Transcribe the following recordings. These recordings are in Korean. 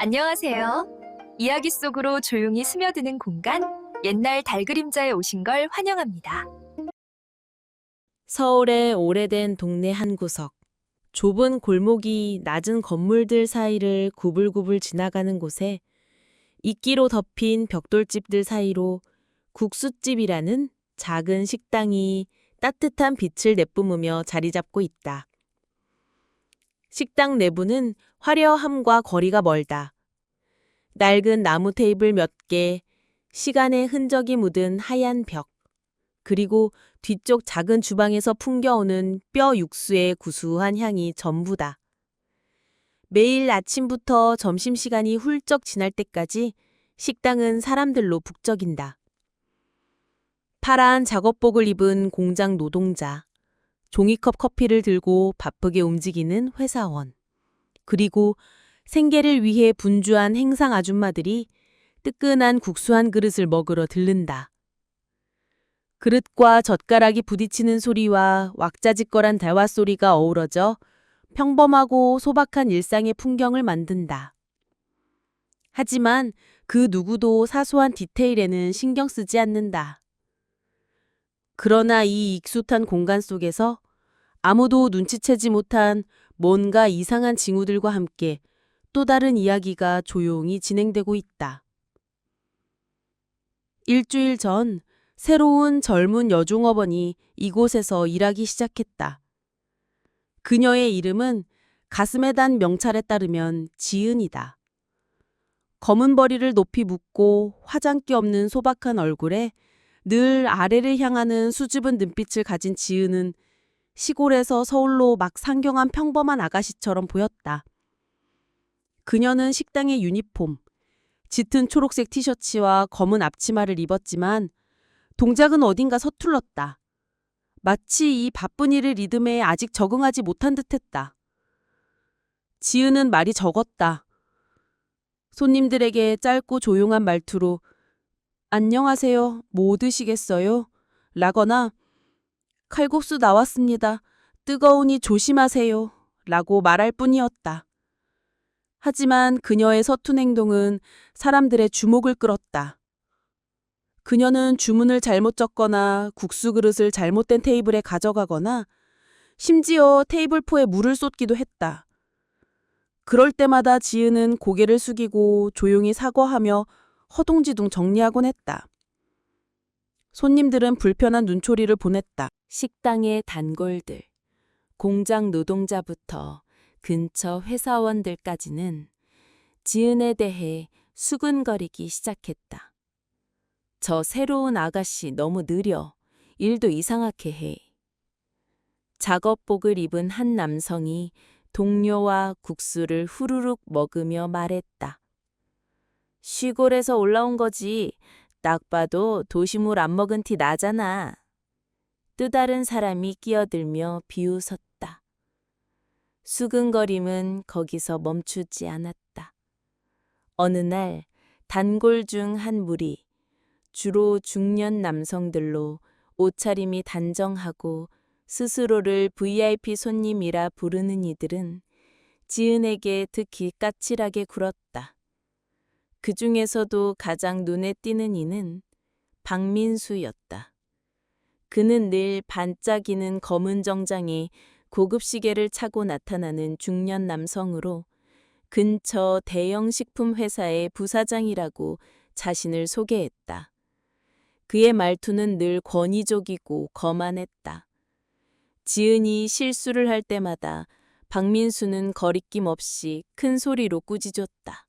안녕하세요. 이야기 속으로 조용히 스며드는 공간, 옛날 달그림자에 오신 걸 환영합니다. 서울의 오래된 동네 한 구석. 좁은 골목이 낮은 건물들 사이를 구불구불 지나가는 곳에 이끼로 덮인 벽돌집들 사이로 국수집이라는 작은 식당이 따뜻한 빛을 내뿜으며 자리 잡고 있다. 식당 내부는 화려함과 거리가 멀다. 낡은 나무 테이블 몇 개, 시간의 흔적이 묻은 하얀 벽, 그리고 뒤쪽 작은 주방에서 풍겨오는 뼈 육수의 구수한 향이 전부다. 매일 아침부터 점심시간이 훌쩍 지날 때까지 식당은 사람들로 북적인다. 파란 작업복을 입은 공장 노동자, 종이컵 커피를 들고 바쁘게 움직이는 회사원, 그리고 생계를 위해 분주한 행상 아줌마들이 뜨끈한 국수 한 그릇을 먹으러 들른다. 그릇과 젓가락이 부딪히는 소리와 왁자지껄한 대화 소리가 어우러져 평범하고 소박한 일상의 풍경을 만든다. 하지만 그 누구도 사소한 디테일에는 신경 쓰지 않는다. 그러나 이 익숙한 공간 속에서 아무도 눈치채지 못한 뭔가 이상한 징후들과 함께 또 다른 이야기가 조용히 진행되고 있다. 일주일 전 새로운 젊은 여종업원이 이곳에서 일하기 시작했다. 그녀의 이름은 가슴에 단 명찰에 따르면 지은이다. 검은 머리를 높이 묶고 화장기 없는 소박한 얼굴에 늘 아래를 향하는 수줍은 눈빛을 가진 지은은 시골에서 서울로 막 상경한 평범한 아가씨처럼 보였다. 그녀는 식당의 유니폼, 짙은 초록색 티셔츠와 검은 앞치마를 입었지만 동작은 어딘가 서툴렀다. 마치 이 바쁜 일의 리듬에 아직 적응하지 못한 듯했다. 지은은 말이 적었다. 손님들에게 짧고 조용한 말투로 안녕하세요, 뭐 드시겠어요? 라거나 칼국수 나왔습니다. 뜨거우니 조심하세요. 라고 말할 뿐이었다. 하지만 그녀의 서툰 행동은 사람들의 주목을 끌었다. 그녀는 주문을 잘못 적거나 국수 그릇을 잘못된 테이블에 가져가거나 심지어 테이블포에 물을 쏟기도 했다. 그럴 때마다 지은은 고개를 숙이고 조용히 사과하며 허둥지둥 정리하곤 했다. 손님들은 불편한 눈초리를 보냈다. 식당의 단골들, 공장 노동자부터 근처 회사원들까지는 지은에 대해 수근거리기 시작했다. 저 새로운 아가씨 너무 느려. 일도 이상하게 해. 작업복을 입은 한 남성이 동료와 국수를 후루룩 먹으며 말했다. 시골에서 올라온 거지. 딱 봐도 도시물 안 먹은 티 나잖아. 또 다른 사람이 끼어들며 비웃었다. 수근거림은 거기서 멈추지 않았다. 어느 날 단골 중 한 무리, 주로 중년 남성들로 옷차림이 단정하고 스스로를 VIP 손님이라 부르는 이들은 지은에게 특히 까칠하게 굴었다. 그 중에서도 가장 눈에 띄는 이는 박민수였다. 그는 늘 반짝이는 검은 정장에 고급 시계를 차고 나타나는 중년 남성으로 근처 대형 식품 회사의 부사장이라고 자신을 소개했다. 그의 말투는 늘 권위적이고 거만했다. 지은이 실수를 할 때마다 박민수는 거리낌 없이 큰 소리로 꾸짖었다.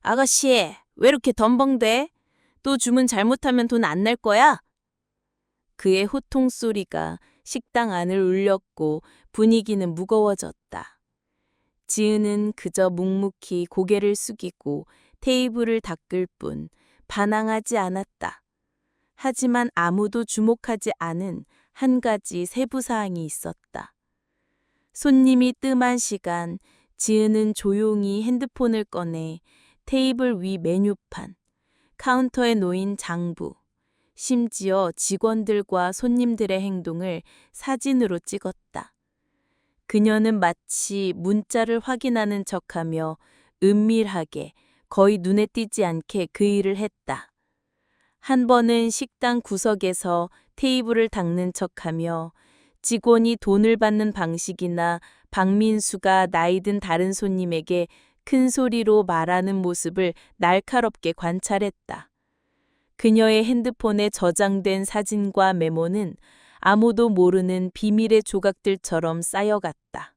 아가씨, 왜 이렇게 덤벙대? 또 주문 잘못하면 돈 안 낼 거야? 그의 호통 소리가 식당 안을 울렸고 분위기는 무거워졌다. 지은은 그저 묵묵히 고개를 숙이고 테이블을 닦을 뿐 반항하지 않았다. 하지만 아무도 주목하지 않은 한 가지 세부 사항이 있었다. 손님이 뜸한 시간, 지은은 조용히 핸드폰을 꺼내 테이블 위 메뉴판, 카운터에 놓인 장부, 심지어 직원들과 손님들의 행동을 사진으로 찍었다. 그녀는 마치 문자를 확인하는 척하며 은밀하게, 거의 눈에 띄지 않게 그 일을 했다. 한 번은 식당 구석에서 테이블을 닦는 척하며 직원이 돈을 받는 방식이나 박민수가 나이든 다른 손님에게 큰 소리로 말하는 모습을 날카롭게 관찰했다. 그녀의 핸드폰에 저장된 사진과 메모는 아무도 모르는 비밀의 조각들처럼 쌓여갔다.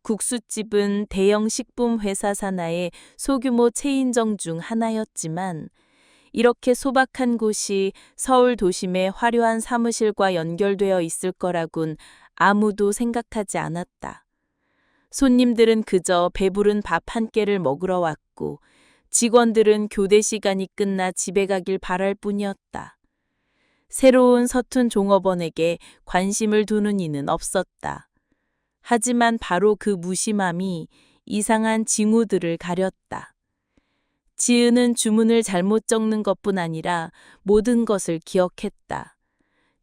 국수집은 대형 식품 회사 산하의 소규모 체인점 중 하나였지만 이렇게 소박한 곳이 서울 도심의 화려한 사무실과 연결되어 있을 거라곤 아무도 생각하지 않았다. 손님들은 그저 배부른 밥 한 끼를 먹으러 왔고 직원들은 교대 시간이 끝나 집에 가길 바랄 뿐이었다. 새로운 서툰 종업원에게 관심을 두는 이는 없었다. 하지만 바로 그 무심함이 이상한 징후들을 가렸다. 지은은 주문을 잘못 적는 것뿐 아니라 모든 것을 기억했다.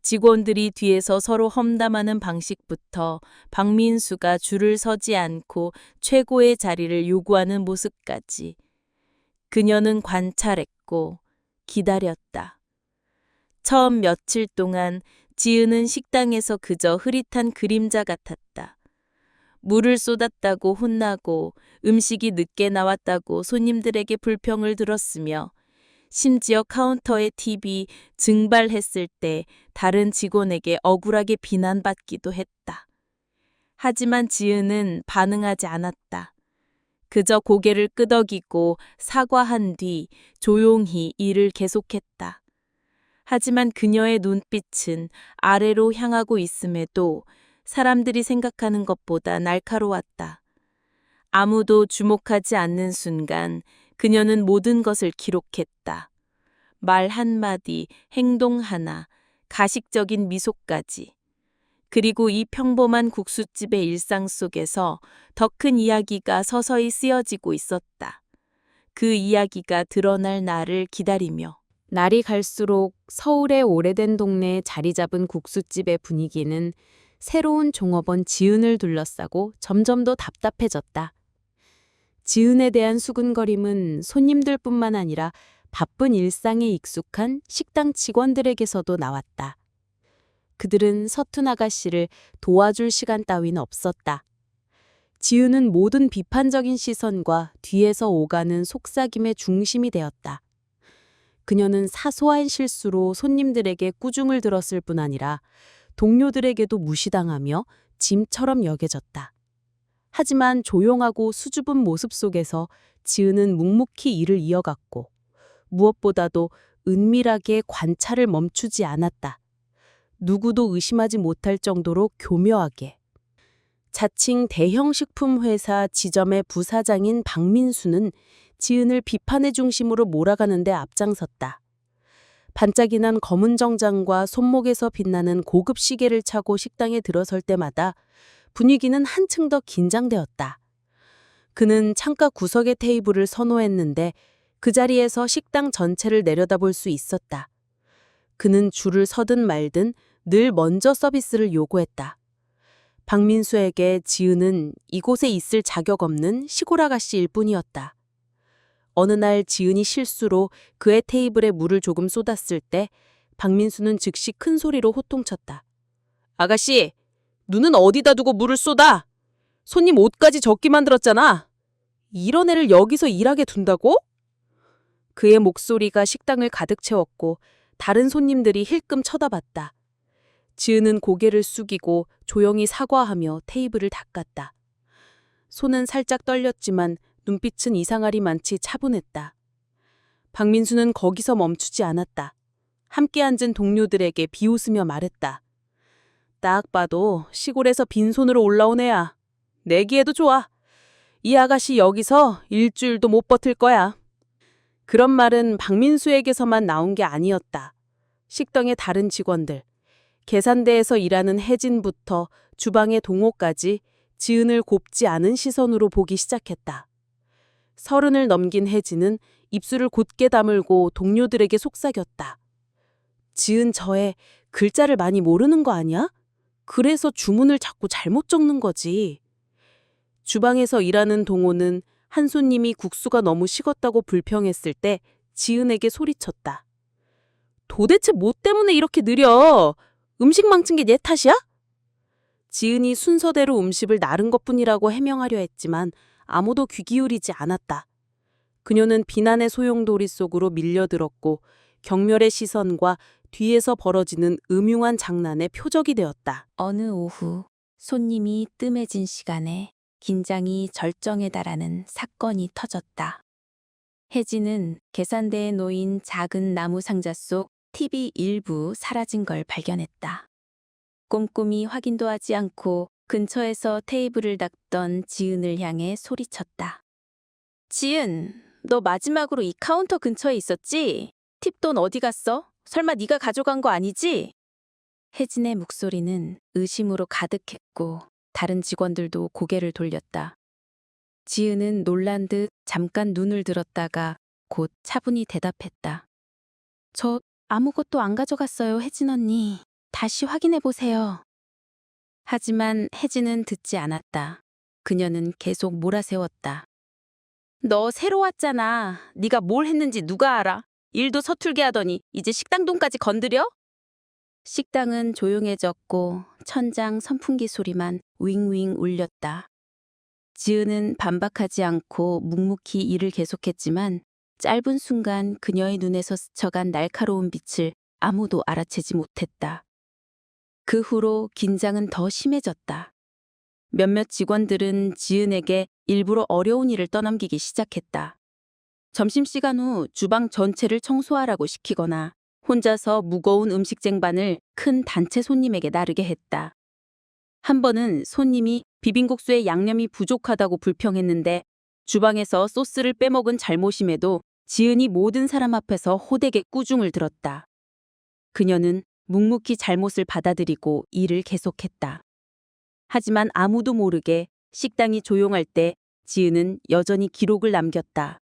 직원들이 뒤에서 서로 험담하는 방식부터 박민수가 줄을 서지 않고 최고의 자리를 요구하는 모습까지. 그녀는 관찰했고 기다렸다. 처음 며칠 동안 지은은 식당에서 그저 흐릿한 그림자 같았다. 물을 쏟았다고 혼나고 음식이 늦게 나왔다고 손님들에게 불평을 들었으며 심지어 카운터에 팁이 증발했을 때 다른 직원에게 억울하게 비난받기도 했다. 하지만 지은은 반응하지 않았다. 그저 고개를 끄덕이고 사과한 뒤 조용히 일을 계속했다. 하지만 그녀의 눈빛은 아래로 향하고 있음에도 사람들이 생각하는 것보다 날카로웠다. 아무도 주목하지 않는 순간 그녀는 모든 것을 기록했다. 말 한마디, 행동 하나, 가식적인 미소까지. 그리고 이 평범한 국수집의 일상 속에서 더 큰 이야기가 서서히 쓰여지고 있었다. 그 이야기가 드러날 날을 기다리며. 날이 갈수록 서울의 오래된 동네에 자리 잡은 국수집의 분위기는 새로운 종업원 지은을 둘러싸고 점점 더 답답해졌다. 지은에 대한 수군거림은 손님들뿐만 아니라 바쁜 일상에 익숙한 식당 직원들에게서도 나왔다. 그들은 서툰 아가씨를 도와줄 시간 따윈 없었다. 지은은 모든 비판적인 시선과 뒤에서 오가는 속삭임의 중심이 되었다. 그녀는 사소한 실수로 손님들에게 꾸중을 들었을 뿐 아니라 동료들에게도 무시당하며 짐처럼 여겨졌다. 하지만 조용하고 수줍은 모습 속에서 지은은 묵묵히 일을 이어갔고 무엇보다도 은밀하게 관찰을 멈추지 않았다. 누구도 의심하지 못할 정도로 교묘하게. 자칭 대형 식품 회사 지점의 부사장인 박민수는 지은을 비판의 중심으로 몰아가는 데 앞장섰다. 반짝이는 검은 정장과 손목에서 빛나는 고급 시계를 차고 식당에 들어설 때마다 분위기는 한층 더 긴장되었다. 그는 창가 구석의 테이블을 선호했는데 그 자리에서 식당 전체를 내려다볼 수 있었다. 그는 줄을 서든 말든 늘 먼저 서비스를 요구했다. 박민수에게 지은은 이곳에 있을 자격 없는 시골 아가씨일 뿐이었다. 어느 날 지은이 실수로 그의 테이블에 물을 조금 쏟았을 때 박민수는 즉시 큰 소리로 호통쳤다. 아가씨, 눈은 어디다 두고 물을 쏟아? 손님 옷까지 젖게 만들었잖아. 이런 애를 여기서 일하게 둔다고? 그의 목소리가 식당을 가득 채웠고 다른 손님들이 힐끔 쳐다봤다. 지은은 고개를 숙이고 조용히 사과하며 테이블을 닦았다. 손은 살짝 떨렸지만 눈빛은 이상하리만치 차분했다. 박민수는 거기서 멈추지 않았다. 함께 앉은 동료들에게 비웃으며 말했다. 딱 봐도 시골에서 빈손으로 올라온 애야. 내기에도 좋아. 이 아가씨 여기서 일주일도 못 버틸 거야. 그런 말은 박민수에게서만 나온 게 아니었다. 식당의 다른 직원들, 계산대에서 일하는 혜진부터 주방의 동호까지 지은을 곱지 않은 시선으로 보기 시작했다. 30을 넘긴 혜진은 입술을 곧게 다물고 동료들에게 속삭였다. 지은 저애 글자를 많이 모르는 거 아니야? 그래서 주문을 자꾸 잘못 적는 거지. 주방에서 일하는 동호는 한 손님이 국수가 너무 식었다고 불평했을 때 지은에게 소리쳤다. 도대체 뭐 때문에 이렇게 느려? 음식 망친 게 내 탓이야? 지은이 순서대로 음식을 나른 것뿐이라고 해명하려 했지만 아무도 귀 기울이지 않았다. 그녀는 비난의 소용돌이 속으로 밀려들었고 경멸의 시선과 뒤에서 벌어지는 음흉한 장난의 표적이 되었다. 어느 오후 손님이 뜸해진 시간에 긴장이 절정에 달하는 사건이 터졌다. 혜진은 계산대에 놓인 작은 나무 상자 속 팁이 일부 사라진 걸 발견했다. 꼼꼼히 확인도 하지 않고 근처에서 테이블을 닦던 지은을 향해 소리쳤다. 지은, 너 마지막으로 이 카운터 근처에 있었지? 팁돈 어디 갔어? 설마 네가 가져간 거 아니지? 혜진의 목소리는 의심으로 가득했고 다른 직원들도 고개를 돌렸다. 지은은 놀란 듯 잠깐 눈을 들었다가 곧 차분히 대답했다. 저 아무것도 안 가져갔어요, 혜진 언니. 다시 확인해 보세요. 하지만 혜진은 듣지 않았다. 그녀는 계속 몰아세웠다. 너 새로 왔잖아. 네가 뭘 했는지 누가 알아? 일도 서툴게 하더니 이제 식당 돈까지 건드려? 식당은 조용해졌고 천장 선풍기 소리만 윙윙 울렸다. 지은은 반박하지 않고 묵묵히 일을 계속했지만 짧은 순간 그녀의 눈에서 스쳐간 날카로운 빛을 아무도 알아채지 못했다. 그 후로 긴장은 더 심해졌다. 몇몇 직원들은 지은에게 일부러 어려운 일을 떠넘기기 시작했다. 점심시간 후 주방 전체를 청소하라고 시키거나 혼자서 무거운 음식 쟁반을 큰 단체 손님에게 나르게 했다. 한 번은 손님이 비빔국수에 양념이 부족하다고 불평했는데 주방에서 소스를 빼먹은 잘못임에도 지은이 모든 사람 앞에서 호되게 꾸중을 들었다. 그녀는 묵묵히 잘못을 받아들이고 일을 계속했다. 하지만 아무도 모르게 식당이 조용할 때 지은은 여전히 기록을 남겼다.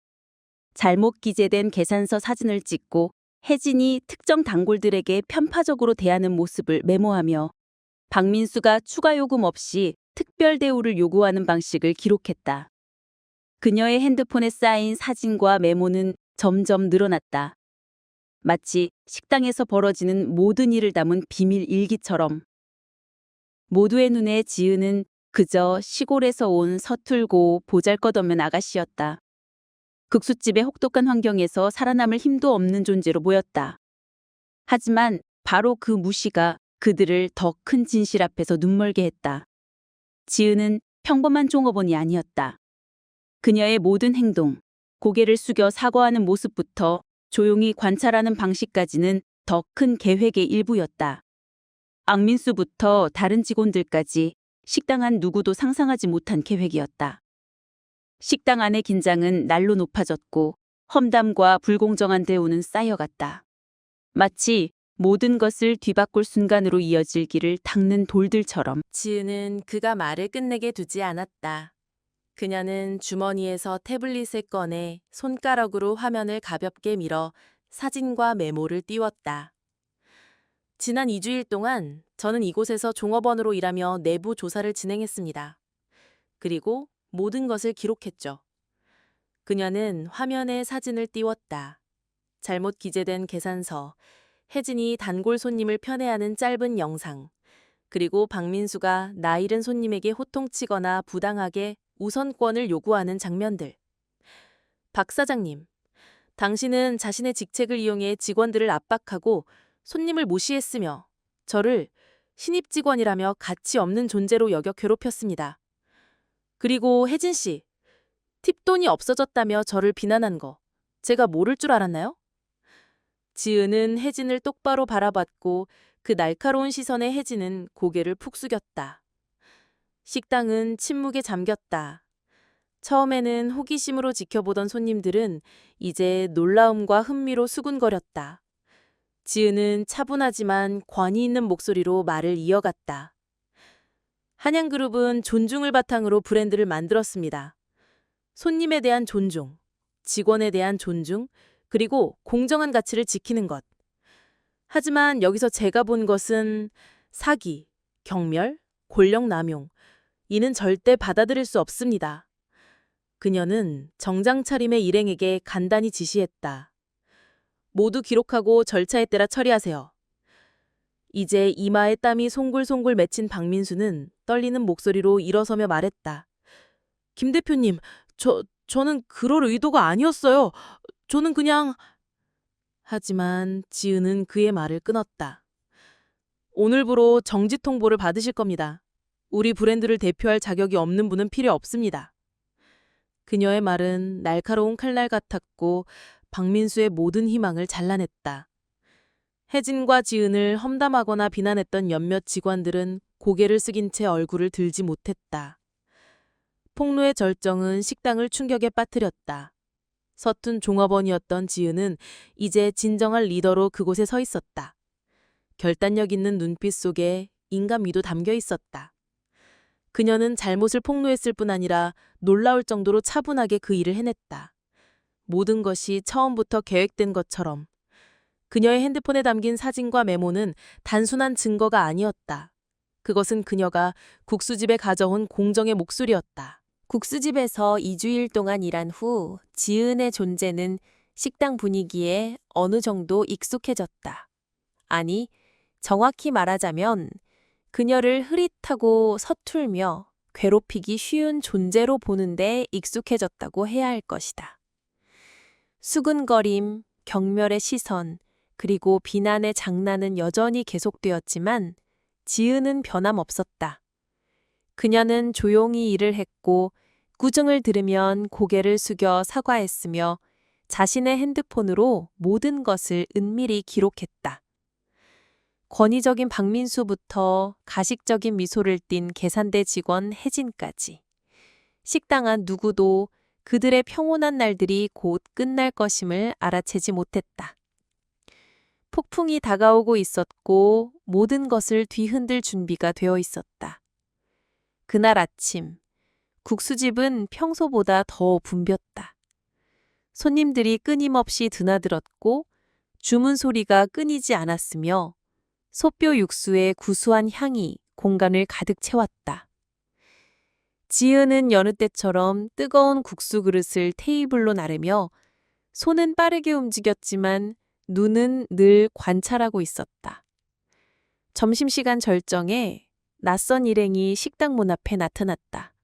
잘못 기재된 계산서 사진을 찍고 혜진이 특정 단골들에게 편파적으로 대하는 모습을 메모하며 박민수가 추가 요금 없이 특별 대우를 요구하는 방식을 기록했다. 그녀의 핸드폰에 쌓인 사진과 메모는 점점 늘어났다. 마치 식당에서 벌어지는 모든 일을 담은 비밀 일기처럼. 모두의 눈에 지은은 그저 시골에서 온 서툴고 보잘것없는 아가씨였다. 국수집의 혹독한 환경에서 살아남을 힘도 없는 존재로 보였다. 하지만 바로 그 무시가 그들을 더 큰 진실 앞에서 눈멀게 했다. 지은은 평범한 종업원이 아니었다. 그녀의 모든 행동, 고개를 숙여 사과하는 모습부터 조용히 관찰하는 방식까지는 더 큰 계획의 일부였다. 악민수부터 다른 직원들까지 식당 안 누구도 상상하지 못한 계획이었다. 식당 안의 긴장은 날로 높아졌고 험담과 불공정한 대우는 쌓여갔다. 마치 모든 것을 뒤바꿀 순간으로 이어질 길을 닦는 돌들처럼. 지은은 그가 말을 끝내게 두지 않았다. 그녀는 주머니에서 태블릿을 꺼내 손가락으로 화면을 가볍게 밀어 사진과 메모를 띄웠다. 지난 2주일 동안 저는 이곳에서 종업원으로 일하며 내부 조사를 진행했습니다. 그리고 모든 것을 기록했죠. 그녀는 화면에 사진을 띄웠다. 잘못 기재된 계산서, 혜진이 단골 손님을 편애하는 짧은 영상, 그리고 박민수가 나이른 손님에게 호통치거나 부당하게 우선권을 요구하는 장면들. 박 사장님, 당신은 자신의 직책을 이용해 직원들을 압박하고 손님을 무시했으며 저를 신입 직원이라며 가치 없는 존재로 여겨 괴롭혔습니다. 그리고 혜진 씨, 팁돈이 없어졌다며 저를 비난한 거 제가 모를 줄 알았나요? 지은은 혜진을 똑바로 바라봤고 그 날카로운 시선에 혜진은 고개를 푹 숙였다. 식당은 침묵에 잠겼다. 처음에는 호기심으로 지켜보던 손님들은 이제 놀라움과 흥미로 수군거렸다. 지은은 차분하지만 권위 있는 목소리로 말을 이어갔다. 한양그룹은 존중을 바탕으로 브랜드를 만들었습니다. 손님에 대한 존중, 직원에 대한 존중, 그리고 공정한 가치를 지키는 것. 하지만 여기서 제가 본 것은 사기, 경멸, 권력 남용. 이는 절대 받아들일 수 없습니다. 그녀는 정장 차림의 일행에게 간단히 지시했다. 모두 기록하고 절차에 따라 처리하세요. 이제 이마에 땀이 송글송글 맺힌 박민수는 떨리는 목소리로 일어서며 말했다. 김 대표님, 저는 그럴 의도가 아니었어요. 저는 그냥... 하지만 지은은 그의 말을 끊었다. 오늘부로 정지 통보를 받으실 겁니다. 우리 브랜드를 대표할 자격이 없는 분은 필요 없습니다. 그녀의 말은 날카로운 칼날 같았고 박민수의 모든 희망을 잘라냈다. 혜진과 지은을 험담하거나 비난했던 몇몇 직원들은 고개를 숙인 채 얼굴을 들지 못했다. 폭로의 절정은 식당을 충격에 빠뜨렸다. 서툰 종업원이었던 지은은 이제 진정한 리더로 그곳에 서 있었다. 결단력 있는 눈빛 속에 인간미도 담겨 있었다. 그녀는 잘못을 폭로했을 뿐 아니라 놀라울 정도로 차분하게 그 일을 해냈다. 모든 것이 처음부터 계획된 것처럼. 그녀의 핸드폰에 담긴 사진과 메모는 단순한 증거가 아니었다. 그것은 그녀가 국수집에 가져온 공정의 목소리였다. 국수집에서 2주일 동안 일한 후 지은의 존재는 식당 분위기에 어느 정도 익숙해졌다. 아니, 정확히 말하자면 그녀를 흐릿하고 서툴며 괴롭히기 쉬운 존재로 보는데 익숙해졌다고 해야 할 것이다. 수근거림, 경멸의 시선, 그리고 비난의 장난은 여전히 계속되었지만 지은은 변함없었다. 그녀는 조용히 일을 했고 꾸중을 들으면 고개를 숙여 사과했으며 자신의 핸드폰으로 모든 것을 은밀히 기록했다. 권위적인 박민수부터 가식적인 미소를 띤 계산대 직원 혜진까지. 식당 안 누구도 그들의 평온한 날들이 곧 끝날 것임을 알아채지 못했다. 폭풍이 다가오고 있었고 모든 것을 뒤흔들 준비가 되어 있었다. 그날 아침, 국수집은 평소보다 더 붐볐다. 손님들이 끊임없이 드나들었고 주문 소리가 끊이지 않았으며 소뼈 육수의 구수한 향이 공간을 가득 채웠다. 지은은 여느 때처럼 뜨거운 국수 그릇을 테이블로 나르며 손은 빠르게 움직였지만 눈은 늘 관찰하고 있었다. 점심시간 절정에 낯선 일행이 식당 문 앞에 나타났다.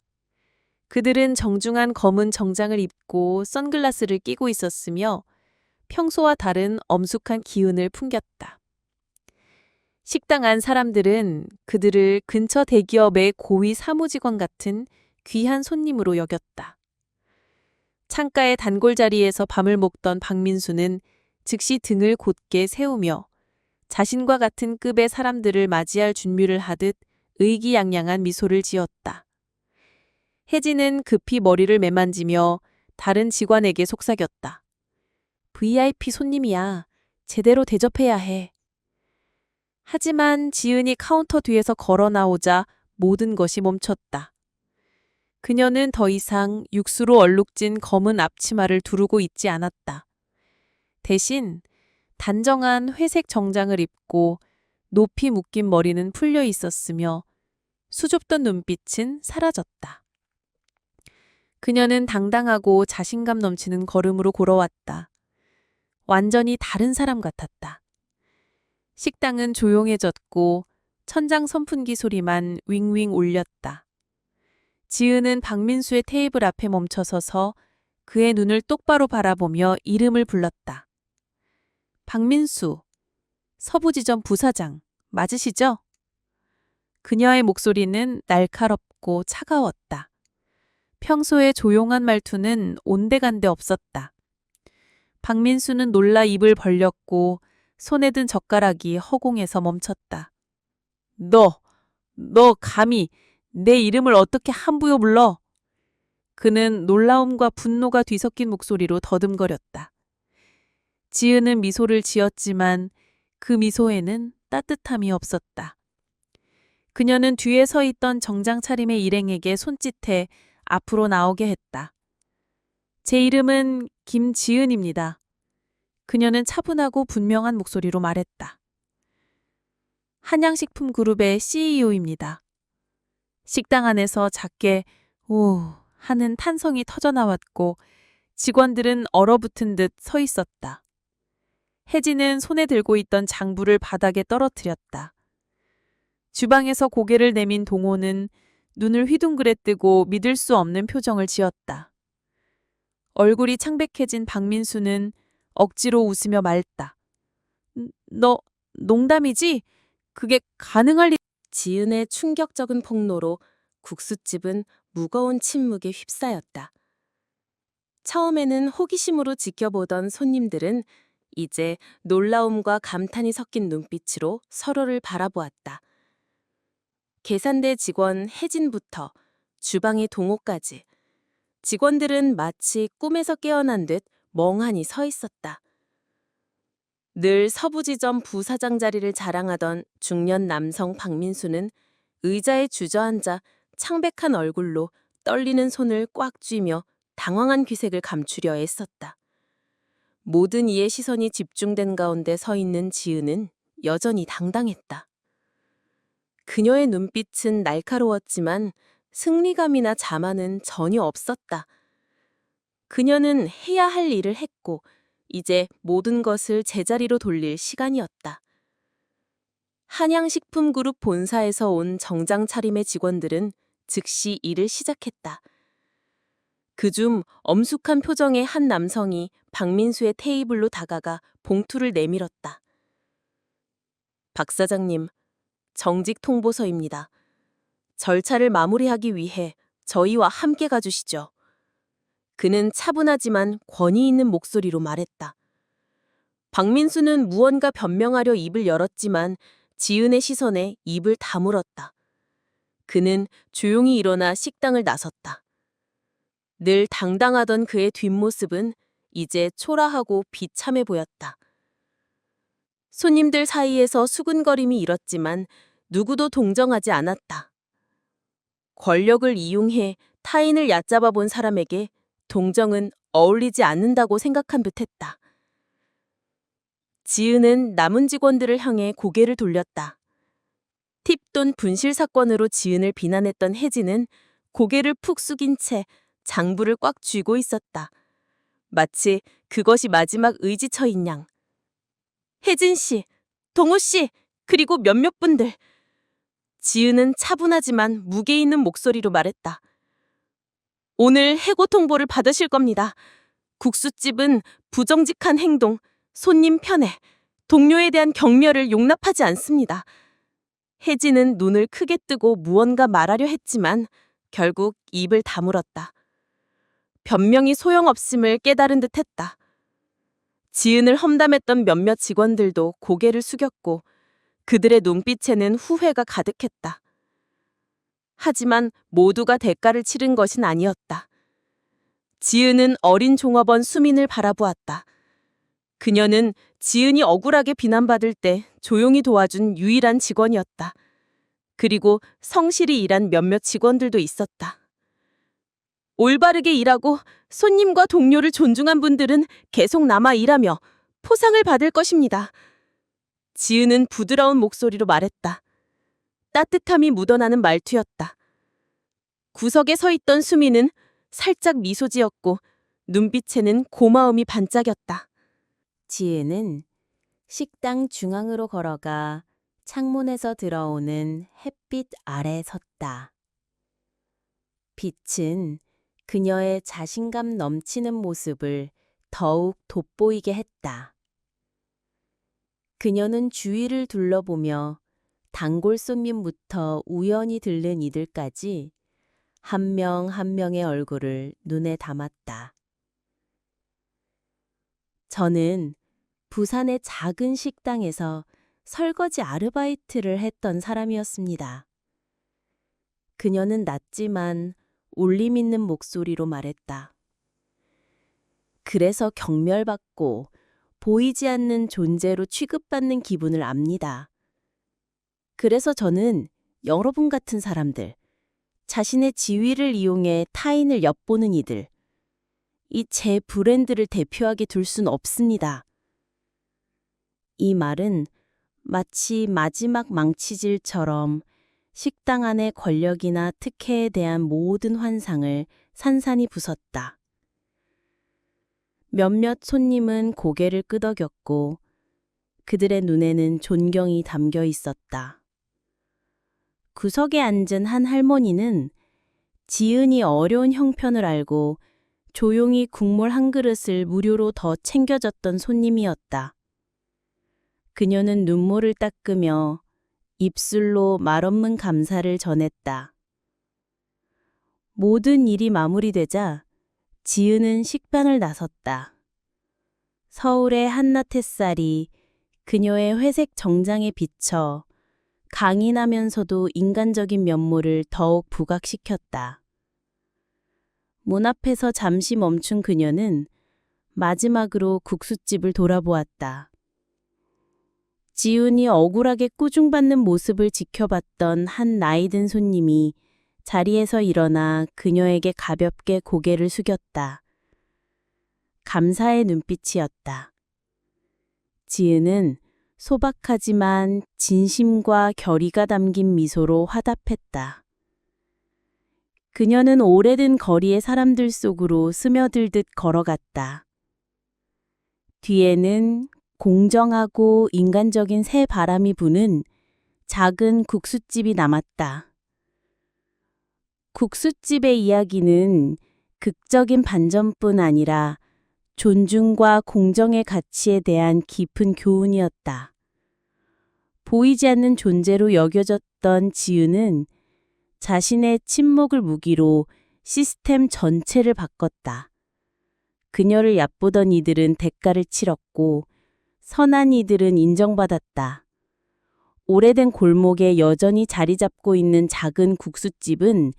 그들은 정중한 검은 정장을 입고 선글라스를 끼고 있었으며 평소와 다른 엄숙한 기운을 풍겼다. 식당 안 사람들은 그들을 근처 대기업의 고위 사무직원 같은 귀한 손님으로 여겼다. 창가의 단골 자리에서 밤을 먹던 박민수는 즉시 등을 곧게 세우며 자신과 같은 급의 사람들을 맞이할 준비를 하듯 의기양양한 미소를 지었다. 혜진은 급히 머리를 매만지며 다른 직원에게 속삭였다. VIP 손님이야. 제대로 대접해야 해. 하지만 지은이 카운터 뒤에서 걸어 나오자 모든 것이 멈췄다. 그녀는 더 이상 육수로 얼룩진 검은 앞치마를 두르고 있지 않았다. 대신 단정한 회색 정장을 입고 높이 묶인 머리는 풀려 있었으며 수줍던 눈빛은 사라졌다. 그녀는 당당하고 자신감 넘치는 걸음으로 걸어왔다. 완전히 다른 사람 같았다. 식당은 조용해졌고 천장 선풍기 소리만 윙윙 울렸다. 지은은 박민수의 테이블 앞에 멈춰서서 그의 눈을 똑바로 바라보며 이름을 불렀다. 박민수, 서부지점 부사장, 맞으시죠? 그녀의 목소리는 날카롭고 차가웠다. 평소의 조용한 말투는 온데간데 없었다. 박민수는 놀라 입을 벌렸고 손에 든 젓가락이 허공에서 멈췄다. 너 감히 내 이름을 어떻게 함부로 불러? 그는 놀라움과 분노가 뒤섞인 목소리로 더듬거렸다. 지은은 미소를 지었지만 그 미소에는 따뜻함이 없었다. 그녀는 뒤에 서 있던 정장 차림의 일행에게 손짓해 앞으로 나오게 했다. 제 이름은 김지은입니다. 그녀는 차분하고 분명한 목소리로 말했다. 한양식품 그룹의 CEO입니다. 식당 안에서 작게 오 하는 탄성이 터져나왔고 직원들은 얼어붙은 듯 서 있었다. 혜진은 손에 들고 있던 장부를 바닥에 떨어뜨렸다. 주방에서 고개를 내민 동호는 눈을 휘둥그레 뜨고 믿을 수 없는 표정을 지었다. 얼굴이 창백해진 박민수는 억지로 웃으며 말했다. 너 농담이지? 그게 가능할 일... 지은의 충격적인 폭로로 국수집은 무거운 침묵에 휩싸였다. 처음에는 호기심으로 지켜보던 손님들은 이제 놀라움과 감탄이 섞인 눈빛으로 서로를 바라보았다. 계산대 직원 혜진부터 주방의 동호까지 직원들은 마치 꿈에서 깨어난 듯 멍하니 서 있었다. 늘 서부지점 부사장 자리를 자랑하던 중년 남성 박민수는 의자에 주저앉아 창백한 얼굴로 떨리는 손을 꽉 쥐며 당황한 기색을 감추려 애썼다. 모든 이의 시선이 집중된 가운데 서 있는 지은은 여전히 당당했다. 그녀의 눈빛은 날카로웠지만 승리감이나 자만은 전혀 없었다. 그녀는 해야 할 일을 했고 이제 모든 것을 제자리로 돌릴 시간이었다. 한양식품그룹 본사에서 온 정장 차림의 직원들은 즉시 일을 시작했다. 그중 엄숙한 표정의 한 남성이 박민수의 테이블로 다가가 봉투를 내밀었다. 박 사장님, 정직 통보서입니다. 절차를 마무리하기 위해 저희와 함께 가주시죠. 그는 차분하지만 권위 있는 목소리로 말했다. 박민수는 무언가 변명하려 입을 열었지만 지은의 시선에 입을 다물었다. 그는 조용히 일어나 식당을 나섰다. 늘 당당하던 그의 뒷모습은 이제 초라하고 비참해 보였다. 손님들 사이에서 수군거림이 일었지만 누구도 동정하지 않았다. 권력을 이용해 타인을 얕잡아 본 사람에게 동정은 어울리지 않는다고 생각한 듯했다. 지은은 남은 직원들을 향해 고개를 돌렸다. 팁 돈 분실 사건으로 지은을 비난했던 혜진은 고개를 푹 숙인 채 장부를 꽉 쥐고 있었다. 마치 그것이 마지막 의지처인 양. 혜진 씨, 동호 씨, 그리고 몇몇 분들. 지은은 차분하지만 무게 있는 목소리로 말했다. 오늘 해고 통보를 받으실 겁니다. 국수집은 부정직한 행동, 손님 편애, 동료에 대한 격려를 용납하지 않습니다. 혜진은 눈을 크게 뜨고 무언가 말하려 했지만 결국 입을 다물었다. 변명이 소용없음을 깨달은 듯했다. 지은을 험담했던 몇몇 직원들도 고개를 숙였고 그들의 눈빛에는 후회가 가득했다. 하지만 모두가 대가를 치른 것은 아니었다. 지은은 어린 종업원 수민을 바라보았다. 그녀는 지은이 억울하게 비난받을 때 조용히 도와준 유일한 직원이었다. 그리고 성실히 일한 몇몇 직원들도 있었다. 올바르게 일하고 손님과 동료를 존중한 분들은 계속 남아 일하며 포상을 받을 것입니다. 지은은 부드러운 목소리로 말했다. 따뜻함이 묻어나는 말투였다. 구석에 서 있던 수미는 살짝 미소 지었고 눈빛에는 고마움이 반짝였다. 지은은 식당 중앙으로 걸어가 창문에서 들어오는 햇빛 아래 섰다. 빛은 그녀의 자신감 넘치는 모습을 더욱 돋보이게 했다. 그녀는 주위를 둘러보며 단골 손님부터 우연히 들른 이들까지 한 명 한 명의 얼굴을 눈에 담았다. 저는 부산의 작은 식당에서 설거지 아르바이트를 했던 사람이었습니다. 그녀는 낮지만 울림 있는 목소리로 말했다. 그래서 경멸받고 보이지 않는 존재로 취급받는 기분을 압니다. 그래서 저는 여러분 같은 사람들, 자신의 지위를 이용해 타인을 엿보는 이들, 이 제 브랜드를 대표하게 둘 순 없습니다. 이 말은 마치 마지막 망치질처럼 식당 안의 권력이나 특혜에 대한 모든 환상을 산산이 부섰다. 몇몇 손님은 고개를 끄덕였고 그들의 눈에는 존경이 담겨 있었다. 구석에 앉은 한 할머니는 지은이 어려운 형편을 알고 조용히 국물 한 그릇을 무료로 더 챙겨줬던 손님이었다. 그녀는 눈물을 닦으며 입술로 말없는 감사를 전했다. 모든 일이 마무리되자 지은은 식반을 나섰다. 서울의 한낮 햇살이 그녀의 회색 정장에 비쳐 강인하면서도 인간적인 면모를 더욱 부각시켰다. 문 앞에서 잠시 멈춘 그녀는 마지막으로 국수집을 돌아보았다. 지훈이 억울하게 꾸중받는 모습을 지켜봤던 한 나이든 손님이 자리에서 일어나 그녀에게 가볍게 고개를 숙였다. 감사의 눈빛이었다. 지은은 소박하지만 진심과 결의가 담긴 미소로 화답했다. 그녀는 오래된 거리의 사람들 속으로 스며들듯 걸어갔다. 뒤에는 공정하고 인간적인 새 바람이 부는 작은 국수집이 남았다. 국수집의 이야기는 극적인 반전뿐 아니라 존중과 공정의 가치에 대한 깊은 교훈이었다. 보이지 않는 존재로 여겨졌던 지은은 자신의 침묵을 무기로 시스템 전체를 바꿨다. 그녀를 얕보던 이들은 대가를 치렀고 선한 이들은 인정받았다. 오래된 골목에 여전히 자리 잡고 있는 작은 국수집은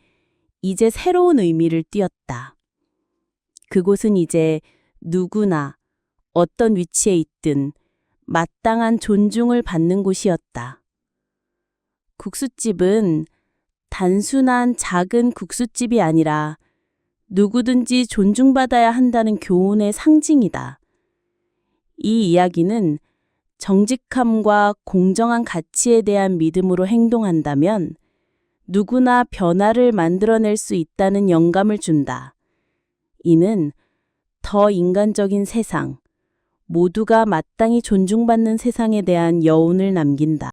이제 새로운 의미를 띠었다. 그곳은 이제 누구나 어떤 위치에 있든 마땅한 존중을 받는 곳이었다. 국수집은 단순한 작은 국수집이 아니라 누구든지 존중받아야 한다는 교훈의 상징이다. 이 이야기는 정직함과 공정한 가치에 대한 믿음으로 행동한다면 누구나 변화를 만들어낼 수 있다는 영감을 준다. 이는 더 인간적인 세상, 모두가 마땅히 존중받는 세상에 대한 여운을 남긴다.